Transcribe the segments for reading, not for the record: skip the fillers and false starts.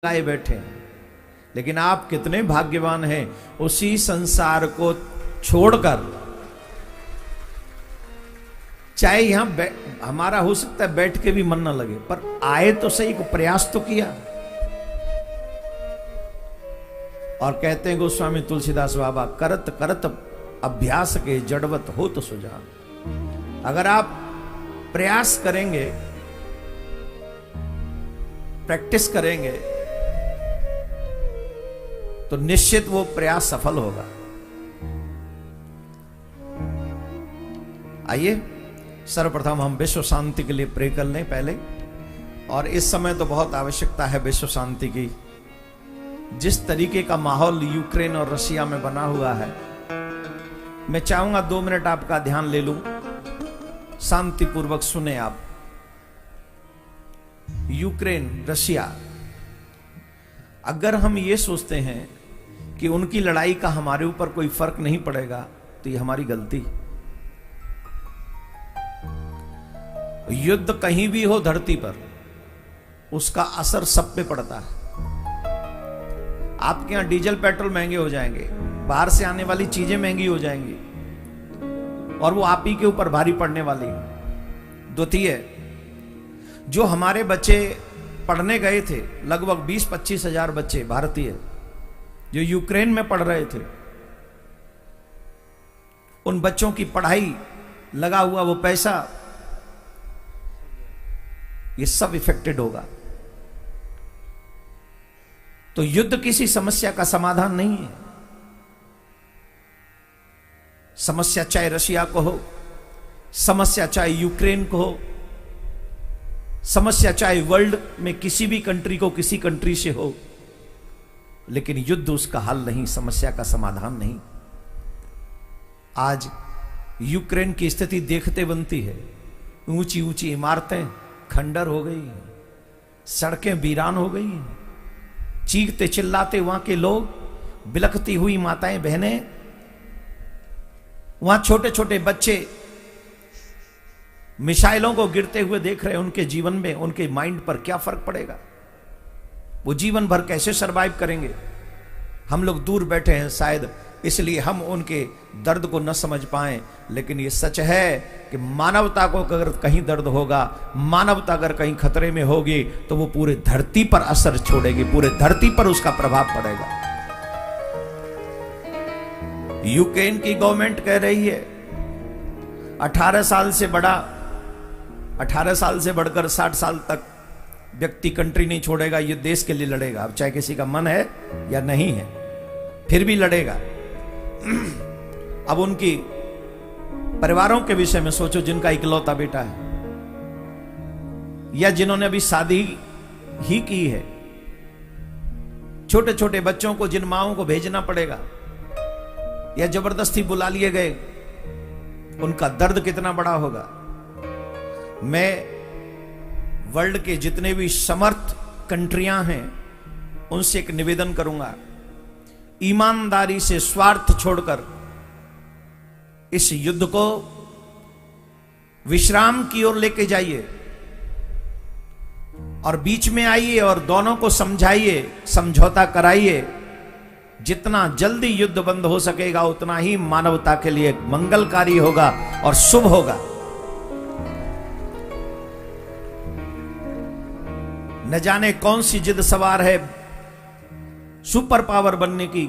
लाए बैठे हैं। लेकिन आप कितने भाग्यवान हैं, उसी संसार को छोड़कर, चाहे यहां हमारा हो सकता है बैठ के भी मन न लगे, पर आए तो सही, को प्रयास तो किया। और कहते हैं गोस्वामी तुलसीदास बाबा, करत करत अभ्यास के जड़वत हो तो सुजान। अगर आप प्रयास करेंगे, प्रैक्टिस करेंगे, तो निश्चित वो प्रयास सफल होगा। आइए सर्वप्रथम हम विश्व शांति के लिए प्रे कर लें पहले। और इस समय तो बहुत आवश्यकता है विश्व शांति की। जिस तरीके का माहौल यूक्रेन और रशिया में बना हुआ है, मैं चाहूंगा 2 मिनट आपका ध्यान ले लूं, शांतिपूर्वक सुने आप। यूक्रेन, रशिया, अगर हम ये सोचते हैं कि उनकी लड़ाई का हमारे ऊपर कोई फर्क नहीं पड़ेगा, तो ये हमारी गलती। युद्ध कहीं भी हो धरती पर, उसका असर सब पे पड़ता है। आपके यहां डीजल पेट्रोल महंगे हो जाएंगे, बाहर से आने वाली चीजें महंगी हो जाएंगी, और वो आप ही के ऊपर भारी पड़ने वाली। द्वितीय, जो हमारे बच्चे पढ़ने गए थे, लगभग 20-25 हजार बच्चे भारतीय जो यूक्रेन में पढ़ रहे थे, उन बच्चों की पढ़ाई, लगा हुआ वो पैसा, ये सब इफेक्टेड होगा। तो युद्ध किसी समस्या का समाधान नहीं है। समस्या चाहे रशिया को हो, समस्या चाहे यूक्रेन को हो, समस्या चाहे वर्ल्ड में किसी भी कंट्री को किसी कंट्री से हो, लेकिन युद्ध उसका हल नहीं, समस्या का समाधान नहीं। आज यूक्रेन की स्थिति देखते बनती है। ऊंची ऊंची इमारतें खंडर हो गई हैं, सड़कें वीरान हो गई हैं, चीखते चिल्लाते वहां के लोग, बिलखती हुई माताएं बहनें, वहां छोटे छोटे बच्चे मिसाइलों को गिरते हुए देख रहे हैं। उनके जीवन में, उनके माइंड पर क्या फर्क पड़ेगा? वो जीवन भर कैसे सरवाइव करेंगे? हम लोग दूर बैठे हैं, शायद इसलिए हम उनके दर्द को न समझ पाए, लेकिन ये सच है कि मानवता को अगर कहीं दर्द होगा, मानवता अगर कहीं खतरे में होगी, तो वो पूरे धरती पर असर छोड़ेगी, पूरे धरती पर उसका प्रभाव पड़ेगा। यूक्रेन की गवर्नमेंट कह रही है 18 साल से बढ़कर 60 साल तक व्यक्ति कंट्री नहीं छोड़ेगा, ये देश के लिए लड़ेगा। अब चाहे किसी का मन है या नहीं है, फिर भी लड़ेगा। अब उनकी परिवारों के विषय में सोचो, जिनका इकलौता बेटा है, या जिन्होंने अभी शादी ही की है, छोटे छोटे बच्चों को जिन माओं को भेजना पड़ेगा या जबरदस्ती बुला लिए गए, उनका दर्द कितना बड़ा होगा। मैं वर्ल्ड के जितने भी समर्थ कंट्रियां हैं, उनसे एक निवेदन करूंगा, ईमानदारी से, स्वार्थ छोड़कर इस युद्ध को विश्राम की ओर लेके जाइए, और बीच में आइए और दोनों को समझाइए, समझौता कराइए। जितना जल्दी युद्ध बंद हो सकेगा, उतना ही मानवता के लिए मंगलकारी होगा और शुभ होगा। न जाने कौन सी जिद सवार है सुपर पावर बनने की।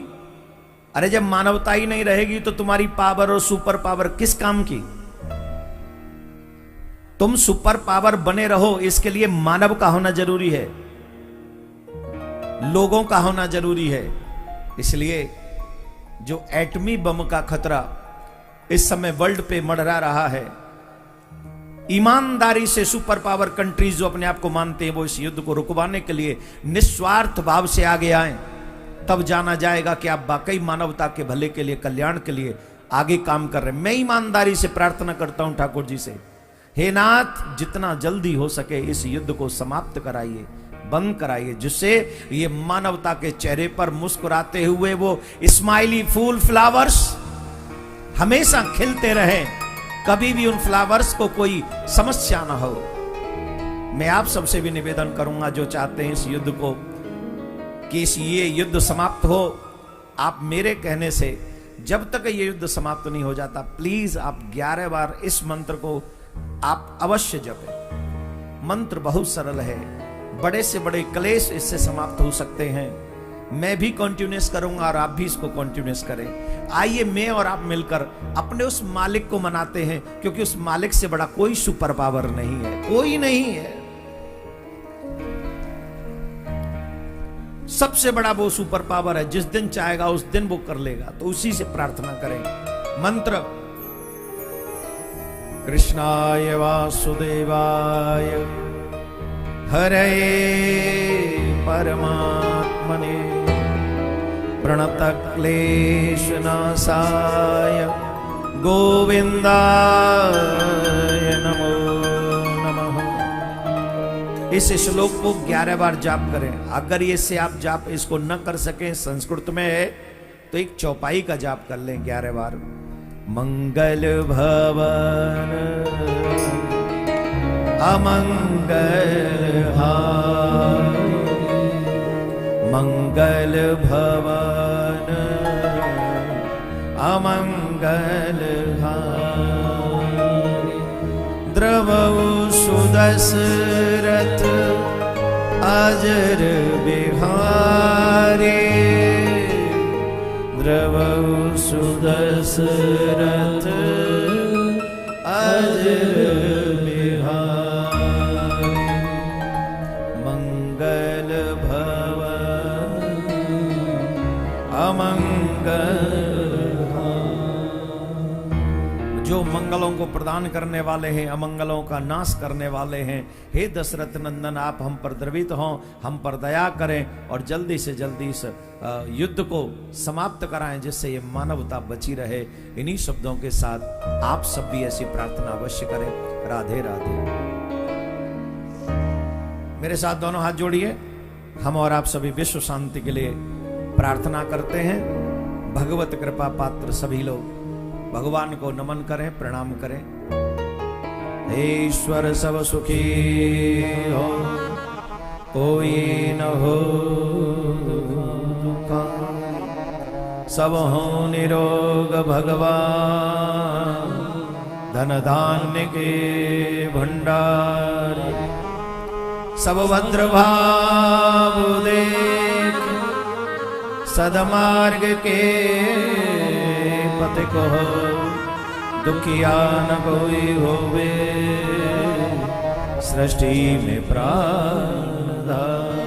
अरे जब मानवता ही नहीं रहेगी, तो तुम्हारी पावर और सुपर पावर किस काम की? तुम सुपर पावर बने रहो, इसके लिए मानव का होना जरूरी है, लोगों का होना जरूरी है। इसलिए जो एटमी बम का खतरा इस समय वर्ल्ड पे मंडरा रहा है, ईमानदारी से सुपर पावर कंट्रीज जो अपने आप को मानते हैं, वो इस युद्ध को रुकवाने के लिए निस्वार्थ भाव से आगे आए। तब जाना जाएगा कि आप वाकई मानवता के भले के लिए, कल्याण के लिए आगे काम कर रहे हैं। मैं ईमानदारी से प्रार्थना करता हूं ठाकुर जी से, हे नाथ, जितना जल्दी हो सके इस युद्ध को समाप्त कराइए, बंद कराइए, जिससे ये मानवता के चेहरे पर मुस्कुराते हुए वो स्माइली फूल, फ्लावर्स हमेशा खिलते रहें, कभी भी उन फ्लावर्स को कोई समस्या ना हो। मैं आप सबसे भी निवेदन करूंगा, जो चाहते हैं इस युद्ध को कि ये युद्ध समाप्त हो। आप मेरे कहने से जब तक ये युद्ध समाप्त नहीं हो जाता, प्लीज आप 11 बार इस मंत्र को आप अवश्य जपें। मंत्र बहुत सरल है, बड़े से बड़े क्लेश इससे समाप्त हो सकते हैं। मैं भी कॉन्टिन्यूस करूंगा और आप भी इसको कॉन्टिन्यूस करें। आइए मैं और आप मिलकर अपने उस मालिक को मनाते हैं, क्योंकि उस मालिक से बड़ा कोई सुपर पावर नहीं है, कोई नहीं है। सबसे बड़ा वो सुपर पावर है, जिस दिन चाहेगा उस दिन वो कर लेगा। तो उसी से प्रार्थना करें। मंत्र कृष्णाय वासुदेवाय हरे परमात्मने प्रणतक्लेशनाशाय गोविंदाय नमो नमः। इस श्लोक को 11 बार जाप करें। अगर ये से आप जाप इसको न कर सकें, संस्कृत में है, तो एक चौपाई का जाप कर लें 11 बार। मंगल भवन अमंगल हारी, मंगल भवन अमंगल हारी, द्रवौ सुदशरथ अजर बिहारी, द्रवौ सुदशरथ अजर बिहारी, मंगल भवन अमंगल। जो मंगलों को प्रदान करने वाले हैं, अमंगलों का नाश करने वाले हैं, हे दशरथ नंदन, आप हम पर द्रवित हों, हम पर दया करें और जल्दी से जल्दी इस युद्ध को समाप्त कराएं, जिससे ये मानवता बची रहे। इन्हीं शब्दों के साथ आप सब भी ऐसी प्रार्थना अवश्य करें। राधे राधे। मेरे साथ दोनों हाथ जोड़िए। हम और आप सभी विश्व शांति के लिए प्रार्थना करते हैं। भगवत कृपा पात्र सभी लोग भगवान को नमन करें, प्रणाम करें। ईश्वर सब सुखी हो, कोई न हो सब हो निरोग भगवान, धन धान्य के भंडार, सब भद्र भाव देख सदमार्ग के पति को हो, दुखिया न कोई होवे सृष्टि में प्राणधारी।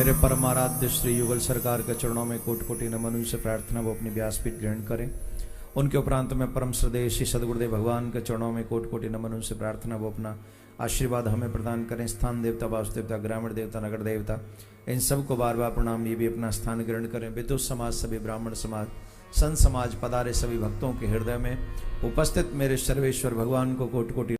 मेरे परमाराध्य श्री युगल सरकार के चरणों में कोटि कोटि नमन। उनसे प्रार्थना वो अपनी व्यासपीठ ग्रहण करें। उनके उपरांत में परम श्रद्धेय श्री सदगुरुदेव भगवान के चरणों में कोटि कोटि नमन। उनसे प्रार्थना वो अपना आशीर्वाद हमें प्रदान करें। स्थान देवता, वास्तु देवता, ग्रामीण देवता, नगर देवता, इन सबको बार बार प्रणाम। ये भी अपना स्थान ग्रहण करें। विदुष समाज, सभी ब्राह्मण समाज, संत समाज पधारे सभी भक्तों के हृदय में उपस्थित मेरे सर्वेश्वर भगवान को कोटि कोटि